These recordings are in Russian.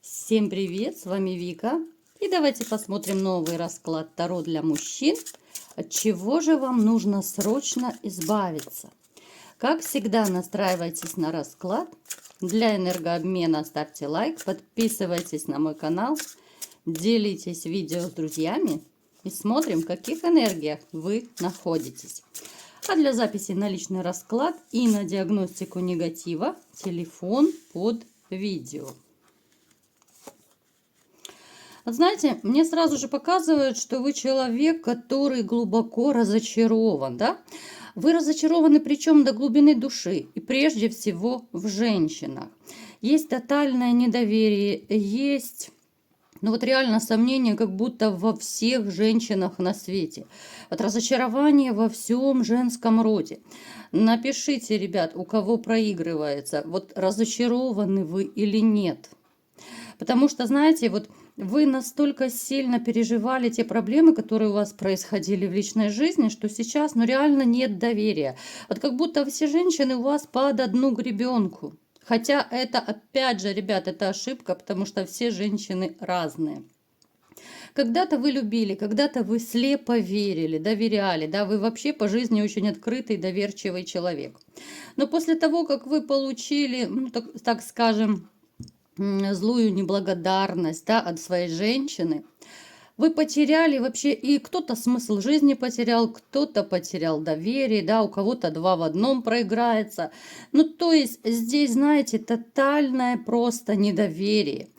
Всем привет, с вами Вика. И давайте посмотрим новый расклад Таро для мужчин. От чего же вам нужно срочно избавиться? Как всегда, настраивайтесь на расклад. Для энергообмена ставьте лайк, подписывайтесь на мой канал, делитесь видео с друзьями и смотрим, в каких энергиях вы находитесь. А для записи на личный расклад и на диагностику негатива телефон под видео. Знаете, мне сразу же показывают, что вы человек, который глубоко разочарован, да? Вы разочарованы, причем до глубины души, и прежде всего в женщинах. Есть тотальное недоверие, есть, ну вот реально сомнение, как будто во всех женщинах на свете. Вот разочарование во всем женском роде. Напишите, ребят, у кого проигрывается, вот разочарованы вы или нет. Потому что, знаете, вот вы настолько сильно переживали те проблемы, которые у вас происходили в личной жизни, что сейчас, ну, реально нет доверия. Вот как будто все женщины у вас под одну гребенку. Хотя это, опять же, ребят, это ошибка, потому что все женщины разные. Когда-то вы любили, когда-то вы слепо верили, доверяли, да, вы вообще по жизни очень открытый, доверчивый человек. Но после того, как вы получили, ну, так скажем, злую неблагодарность, да, от своей женщины, вы потеряли вообще, и кто-то смысл жизни потерял, кто-то потерял доверие, да, у кого-то два в одном проиграется. Ну, то есть здесь, знаете, тотальное просто недоверие.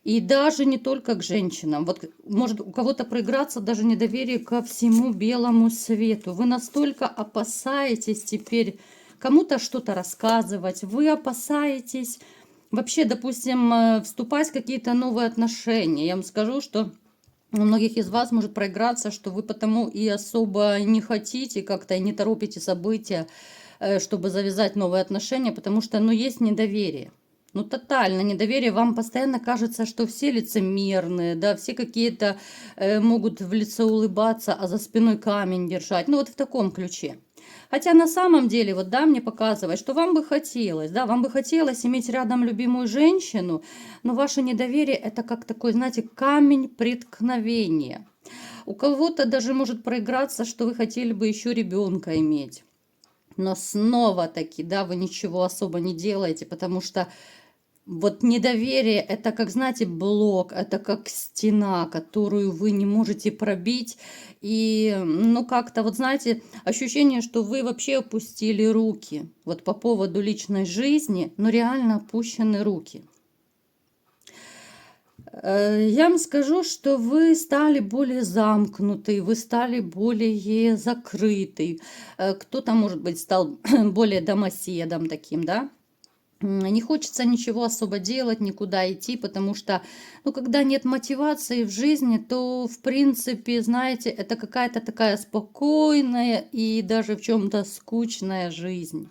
И даже не только к женщинам. Вот может у кого-то проиграться даже недоверие ко всему белому свету. Вы настолько опасаетесь теперь кому-то что-то рассказывать, вы опасаетесь вообще, допустим, вступать в какие-то новые отношения. Я вам скажу, что у многих из вас может проиграться, что вы потому и особо не хотите, как-то не торопите события, чтобы завязать новые отношения, потому что, ну, есть недоверие. Ну, тотально недоверие. Вам постоянно кажется, что все лицемерные, да, все какие-то могут в лицо улыбаться, а за спиной камень держать. Ну, вот в таком ключе. Хотя на самом деле, вот да, мне показывает, что вам бы хотелось, да, вам бы хотелось иметь рядом любимую женщину, но ваше недоверие это как такой, знаете, камень преткновения. У кого-то даже может проиграться, что вы хотели бы еще ребенка иметь. Но снова-таки, да, вы ничего особо не делаете, потому что вот недоверие, это как, знаете, блок, это как стена, которую вы не можете пробить. И, ну, как-то, вот знаете, ощущение, что вы вообще опустили руки. Вот по поводу личной жизни, но реально опущены руки. Я вам скажу, что вы стали более замкнуты, вы стали более закрыты. Кто-то, может быть, стал более домоседом таким, да? Не хочется ничего особо делать, никуда идти, потому что, ну, когда нет мотивации в жизни, то, в принципе, знаете, это какая-то такая спокойная и даже в чем-то скучная жизнь.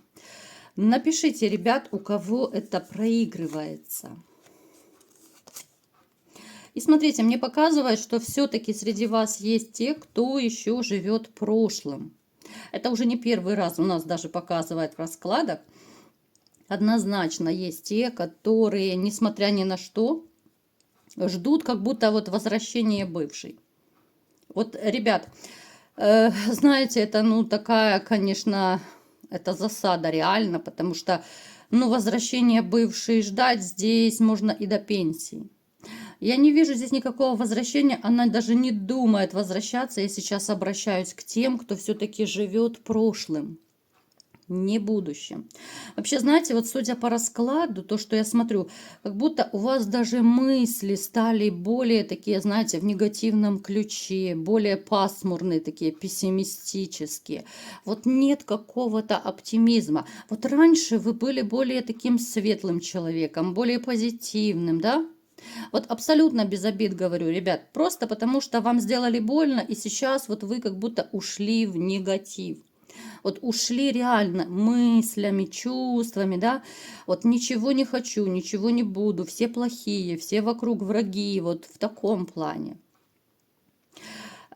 Напишите, ребят, у кого это проигрывается. И смотрите, мне показывает, что все-таки среди вас есть те, кто еще живет прошлым. Это уже не первый раз у нас даже показывает в раскладах. Однозначно есть те, которые, несмотря ни на что, ждут как будто вот возвращения бывшей. Вот, ребят, знаете, это, ну, такая, конечно, это засада реально, потому что, ну, возвращение бывшей ждать здесь можно и до пенсии. Я не вижу здесь никакого возвращения, она даже не думает возвращаться. Я сейчас обращаюсь к тем, кто все-таки живет прошлым, не будущем. Вообще, знаете, вот судя по раскладу, то, что я смотрю, как будто у вас даже мысли стали более такие, знаете, в негативном ключе, более пасмурные, такие пессимистические. Вот нет какого-то оптимизма. Вот раньше вы были более таким светлым человеком, более позитивным, да? Вот абсолютно без обид говорю, ребят, просто потому что вам сделали больно, и сейчас вот вы как будто ушли в негатив. Вот ушли реально мыслями, чувствами, да, вот ничего не хочу, ничего не буду, все плохие, все вокруг враги, вот в таком плане.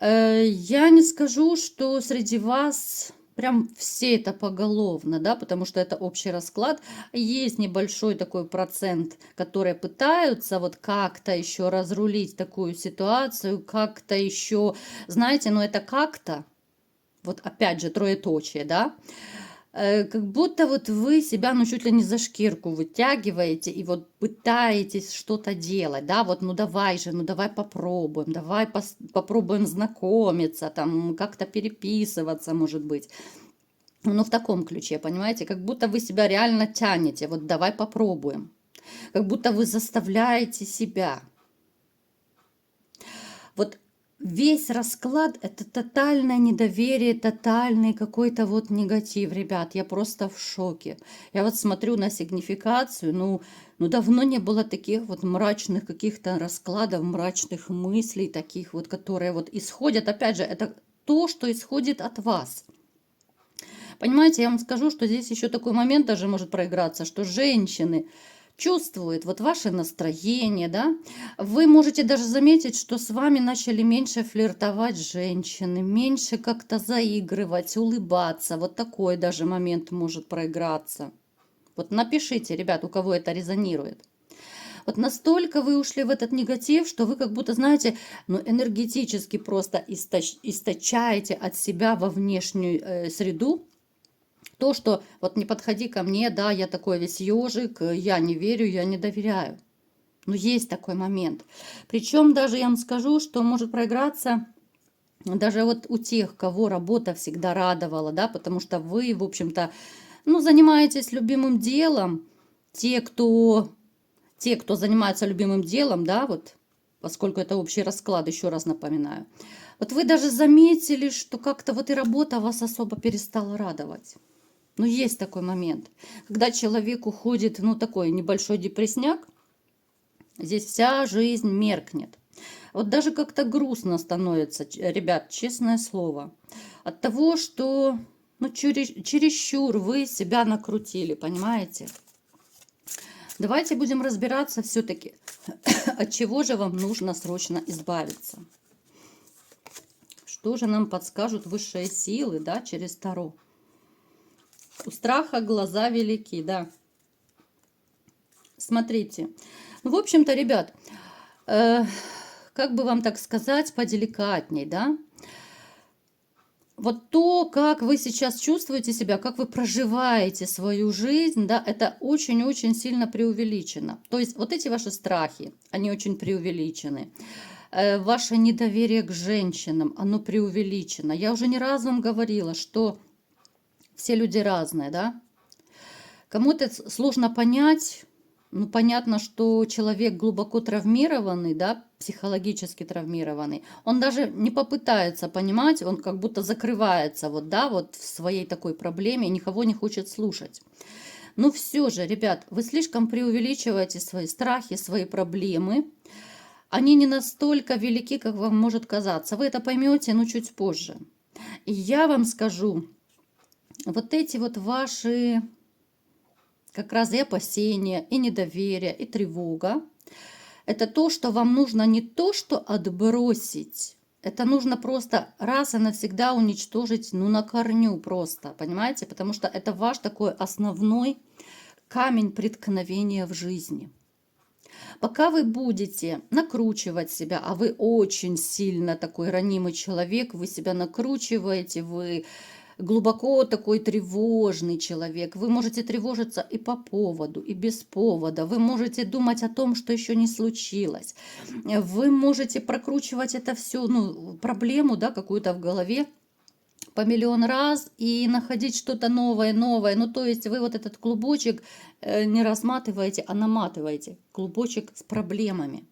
Я не скажу, что среди вас прям все это поголовно, да, потому что это общий расклад. Есть небольшой такой процент, которые пытаются вот как-то еще разрулить такую ситуацию, как-то еще, знаете, но это как-то, вот опять же троеточие, да, как будто вот вы себя, ну, чуть ли не за шкирку вытягиваете и вот пытаетесь что-то делать, да, вот, ну, давай же, ну, давай попробуем, давай попробуем знакомиться, там, как-то переписываться, может быть. Ну, в таком ключе, понимаете, как будто вы себя реально тянете, вот давай попробуем, как будто вы заставляете себя. Вот весь расклад — это тотальное недоверие, тотальный какой-то вот негатив. Ребят, я просто в шоке. Я вот смотрю на сигнификацию, ну давно не было таких вот мрачных каких-то раскладов, мрачных мыслей, таких вот, которые вот исходят. Опять же, это то, что исходит от вас. Понимаете, я вам скажу, что здесь еще такой момент даже может проиграться, что женщины чувствуют вот ваше настроение, да, вы можете даже заметить, что с вами начали меньше флиртовать женщины, меньше как-то заигрывать, улыбаться, вот такой даже момент может проиграться. Вот напишите, ребят, у кого это резонирует. Вот настолько вы ушли в этот негатив, что вы как будто, знаете, ну, энергетически просто источаете от себя во внешнюю среду то, что вот не подходи ко мне, да, я такой весь ежик, я не верю, я не доверяю. Но есть такой момент. Причем даже я вам скажу, что может проиграться даже вот у тех, кого работа всегда радовала, да, потому что вы, в общем-то, ну, занимаетесь любимым делом. Те, кто занимается любимым делом, да, вот, поскольку это общий расклад, еще раз напоминаю. Вот вы даже заметили, что как-то вот и работа вас особо перестала радовать. Ну, есть такой момент, когда человек уходит, ну, такой небольшой депрессняк, здесь вся жизнь меркнет. Вот даже как-то грустно становится, ребят, честное слово, от того, что, ну, чересчур вы себя накрутили, понимаете? Давайте будем разбираться все-таки, от чего же вам нужно срочно избавиться. Что же нам подскажут высшие силы, да, через Таро? У страха глаза велики, да. Смотрите. Ну, в общем-то, ребят, как бы вам так сказать, поделикатней, да? Вот то, как вы сейчас чувствуете себя, как вы проживаете свою жизнь, да, это очень-очень сильно преувеличено. То есть вот эти ваши страхи, они очень преувеличены. Ваше недоверие к женщинам, оно преувеличено. Я уже не раз вам говорила, что все люди разные, да. Кому-то сложно понять, ну, понятно, что человек глубоко травмированный, да, психологически травмированный, он даже не попытается понимать, он как будто закрывается вот, да, вот в своей такой проблеме, никого не хочет слушать. Но все же, ребят, вы слишком преувеличиваете свои страхи, свои проблемы. Они не настолько велики, как вам может казаться. Вы это поймете, но чуть позже. И я вам скажу, вот эти вот ваши как раз и опасения, и недоверие, и тревога. Это то, что вам нужно не то, что отбросить. Это нужно просто раз и навсегда уничтожить, ну, на корню просто, понимаете? Потому что это ваш такой основной камень преткновения в жизни. Пока вы будете накручивать себя, а вы очень сильно такой ранимый человек, вы себя накручиваете, вы глубоко такой тревожный человек. Вы можете тревожиться и по поводу, и без повода. Вы можете думать о том, что еще не случилось. Вы можете прокручивать это все, ну, проблему, да, какую-то в голове по миллион раз и находить что-то новое, новое. Ну, то есть вы вот этот клубочек не разматываете, а наматываете. Клубочек с проблемами.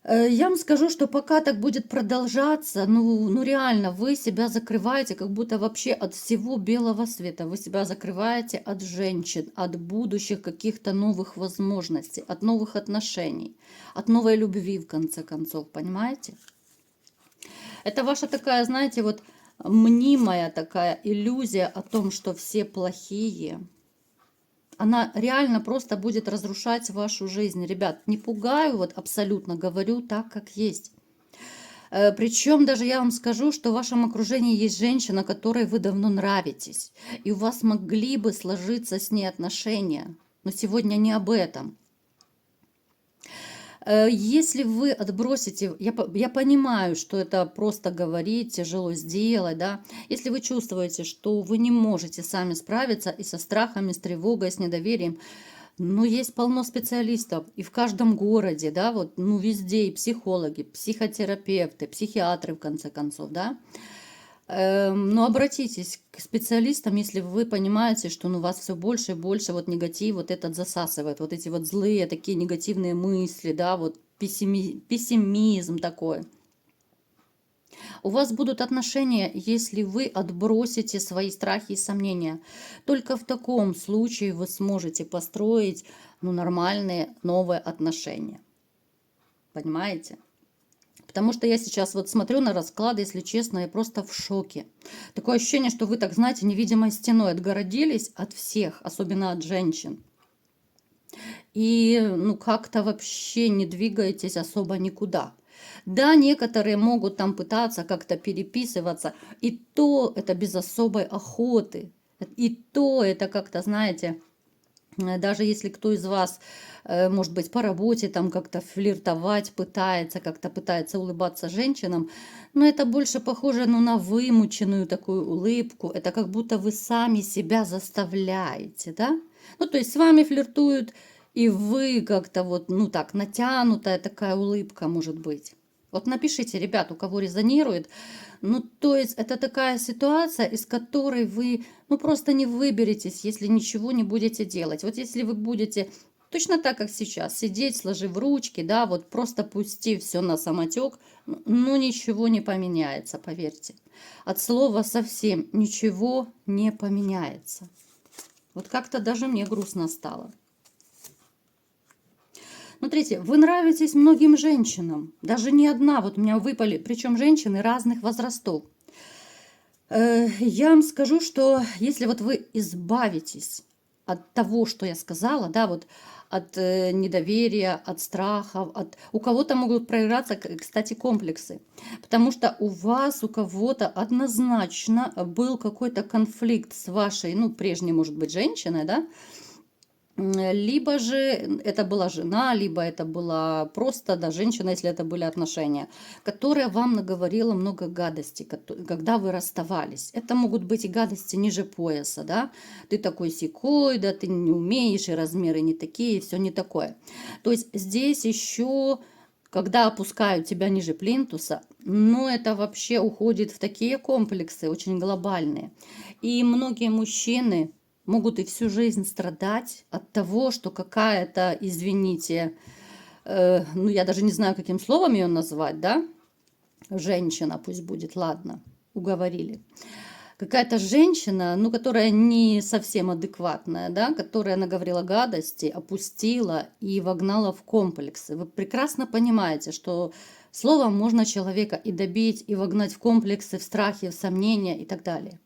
Я вам скажу, что пока так будет продолжаться, ну реально, вы себя закрываете, как будто вообще от всего белого света. Вы себя закрываете от женщин, от будущих каких-то новых возможностей, от новых отношений, от новой любви, в конце концов, понимаете? Это ваша такая, знаете, вот мнимая такая иллюзия о том, что все плохие. Она реально просто будет разрушать вашу жизнь. Ребят, не пугаю, вот абсолютно говорю так, как есть. Причем даже я вам скажу, что в вашем окружении есть женщина, которой вы давно нравитесь, и у вас могли бы сложиться с ней отношения. Но сегодня не об этом. Если вы отбросите, я понимаю, что это просто говорить, тяжело сделать, да. Если вы чувствуете, что вы не можете сами справиться и со страхами, с тревогой, с недоверием, ну, есть полно специалистов и в каждом городе, да, вот, ну, везде и психологи, психотерапевты, психиатры, в конце концов, да. Но обратитесь к специалистам, если вы понимаете, что ну, вас все больше и больше вот негатив вот этот засасывает, вот эти вот злые такие негативные мысли, да, вот пессимизм такой. У вас будут отношения, если вы отбросите свои страхи и сомнения. Только в таком случае вы сможете построить ну, нормальные новые отношения. Понимаете? Потому что я сейчас вот смотрю на расклады, если честно, я просто в шоке. Такое ощущение, что вы, так знаете, невидимой стеной отгородились от всех, особенно от женщин. И ну как-то вообще не двигаетесь особо никуда. Да, некоторые могут там пытаться как-то переписываться, и то это без особой охоты. И то это как-то, знаете, даже если кто из вас, может быть, по работе там как-то флиртовать пытается, как-то пытается улыбаться женщинам, но это больше похоже ну, на вымученную такую улыбку. Это как будто вы сами себя заставляете, да? Ну, то есть с вами флиртуют, и вы как-то вот, ну так, натянутая такая улыбка может быть. Вот напишите, ребят, у кого резонирует. Ну, то есть это такая ситуация, из которой вы, ну, просто не выберетесь, если ничего не будете делать. Вот если вы будете точно так, как сейчас, сидеть, сложив ручки, да, вот просто пустив все на самотек, ну, ничего не поменяется, поверьте. От слова совсем ничего не поменяется. Вот как-то даже мне грустно стало. Смотрите, вы нравитесь многим женщинам, даже не одна, вот у меня выпали, причем женщины разных возрастов. Я вам скажу, что если вот вы избавитесь от того, что я сказала, да, вот от недоверия, от страхов, у кого-то могут проиграться, кстати, комплексы, потому что у вас, у кого-то однозначно был какой-то конфликт с вашей, ну, прежней, может быть, женщиной, да, либо же это была жена, либо это была просто да, женщина, если это были отношения, которая вам наговорила много гадостей, когда вы расставались. Это могут быть и гадости ниже пояса, да. Ты такой сякой, да, ты не умеешь, и размеры не такие, и все не такое. То есть здесь еще, когда опускают тебя ниже плинтуса, ну это вообще уходит в такие комплексы, очень глобальные. И многие мужчины могут и всю жизнь страдать от того, что какая-то, извините, ну я даже не знаю, каким словом ее назвать, да, женщина пусть будет, ладно, уговорили. Какая-то женщина, ну, которая не совсем адекватная, да, которая наговорила гадости, опустила и вогнала в комплексы. Вы прекрасно понимаете, что словом можно человека и добить, и вогнать в комплексы, в страхи, в сомнения и так далее.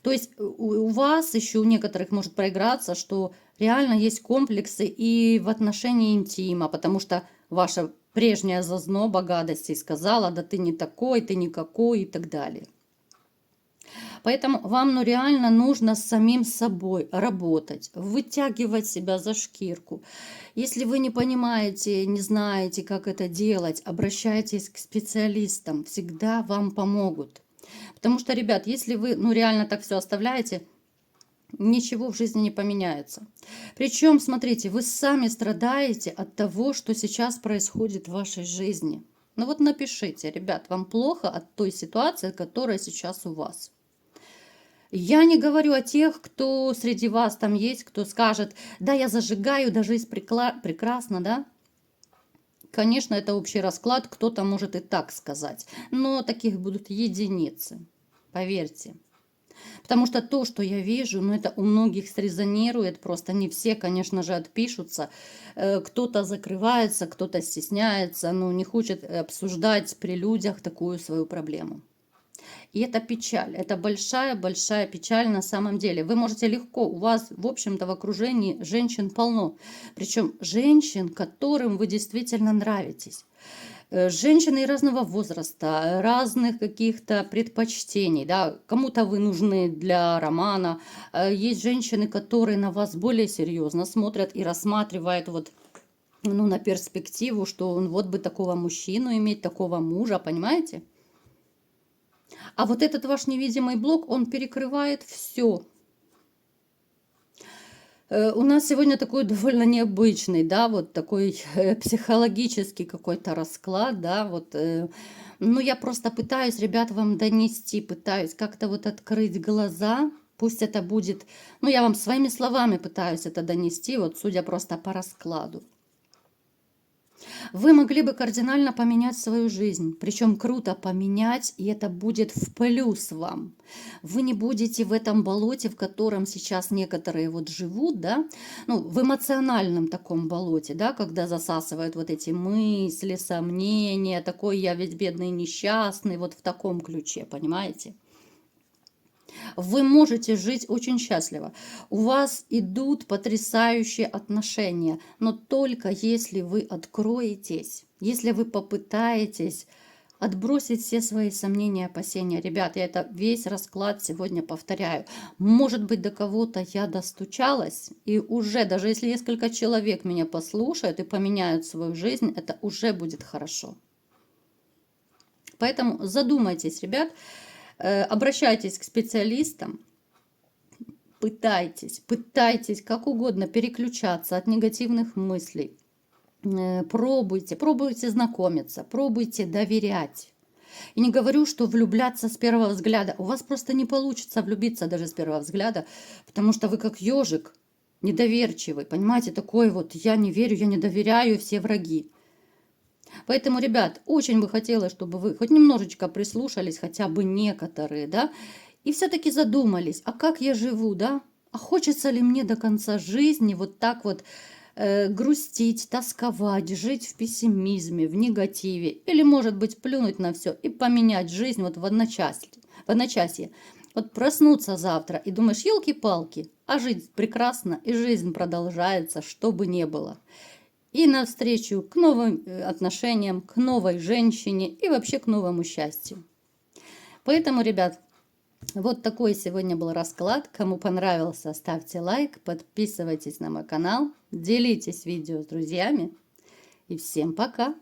То есть у вас еще у некоторых может проиграться, что реально есть комплексы и в отношении интима, потому что ваша прежняя зазноба гадостей сказала, да ты не такой, ты никакой и так далее. Поэтому вам ну, реально нужно с самим собой работать, вытягивать себя за шкирку. Если вы не понимаете, не знаете, как это делать, обращайтесь к специалистам, всегда вам помогут. Потому что, ребят, если вы ну, реально так все оставляете, ничего в жизни не поменяется. Причем, смотрите, вы сами страдаете от того, что сейчас происходит в вашей жизни. Ну вот напишите, ребят, вам плохо от той ситуации, которая сейчас у вас. Я не говорю о тех, кто среди вас там есть, кто скажет, да, я зажигаю, да, жизнь прекрасна, да. Конечно, это общий расклад, кто-то может и так сказать, но таких будут единицы, поверьте. Потому что то, что я вижу, ну это у многих срезонирует, просто не все, конечно же, отпишутся. Кто-то закрывается, кто-то стесняется, ну не хочет обсуждать при людях такую свою проблему. И это печаль, это большая-большая печаль на самом деле. Вы можете легко, у вас, в общем-то, в окружении женщин полно. Причем женщин, которым вы действительно нравитесь. Женщины разного возраста, разных каких-то предпочтений, да, кому-то вы нужны для романа, есть женщины, которые на вас более серьезно смотрят и рассматривают вот, ну, на перспективу, что он вот бы такого мужчину иметь, такого мужа, понимаете? А вот этот ваш невидимый блок, он перекрывает все. У нас сегодня такой довольно необычный, да, вот такой психологический какой-то расклад, да, вот. Ну, я просто пытаюсь, ребят, вам донести, пытаюсь как-то вот открыть глаза. Пусть это будет, ну, я вам своими словами пытаюсь это донести, вот судя просто по раскладу. Вы могли бы кардинально поменять свою жизнь, причем круто поменять, и это будет в плюс вам. Вы не будете в этом болоте, в котором сейчас некоторые вот живут, да, ну, в эмоциональном таком болоте, да, когда засасывают вот эти мысли, сомнения, такой я ведь бедный несчастный, вот в таком ключе, понимаете? Вы можете жить очень счастливо. У вас идут потрясающие отношения, но только если вы откроетесь, если вы попытаетесь отбросить все свои сомнения, опасения. Ребят, я это весь расклад сегодня повторяю. Может быть, до кого-то я достучалась, и уже, даже если несколько человек меня послушают и поменяют свою жизнь, это уже будет хорошо. Поэтому задумайтесь, ребят, обращайтесь к специалистам, пытайтесь как угодно переключаться от негативных мыслей. Пробуйте знакомиться, пробуйте доверять. И не говорю, что влюбляться с первого взгляда. У вас просто не получится влюбиться даже с первого взгляда, потому что вы как ежик, недоверчивый, понимаете, такой вот я не верю, я не доверяю, все враги. Поэтому, ребят, очень бы хотелось, чтобы вы хоть немножечко прислушались, хотя бы некоторые, да, и все-таки задумались, а как я живу, да? А хочется ли мне до конца жизни вот так вот грустить, тосковать, жить в пессимизме, в негативе? Или, может быть, плюнуть на все и поменять жизнь вот в одночасье? Вот проснуться завтра и думаешь, елки-палки, а жить прекрасно, и жизнь продолжается, что бы ни было. И навстречу к новым отношениям, к новой женщине и вообще к новому счастью. Поэтому, ребят, вот такой сегодня был расклад. Кому понравился, ставьте лайк, подписывайтесь на мой канал, делитесь видео с друзьями. И всем пока!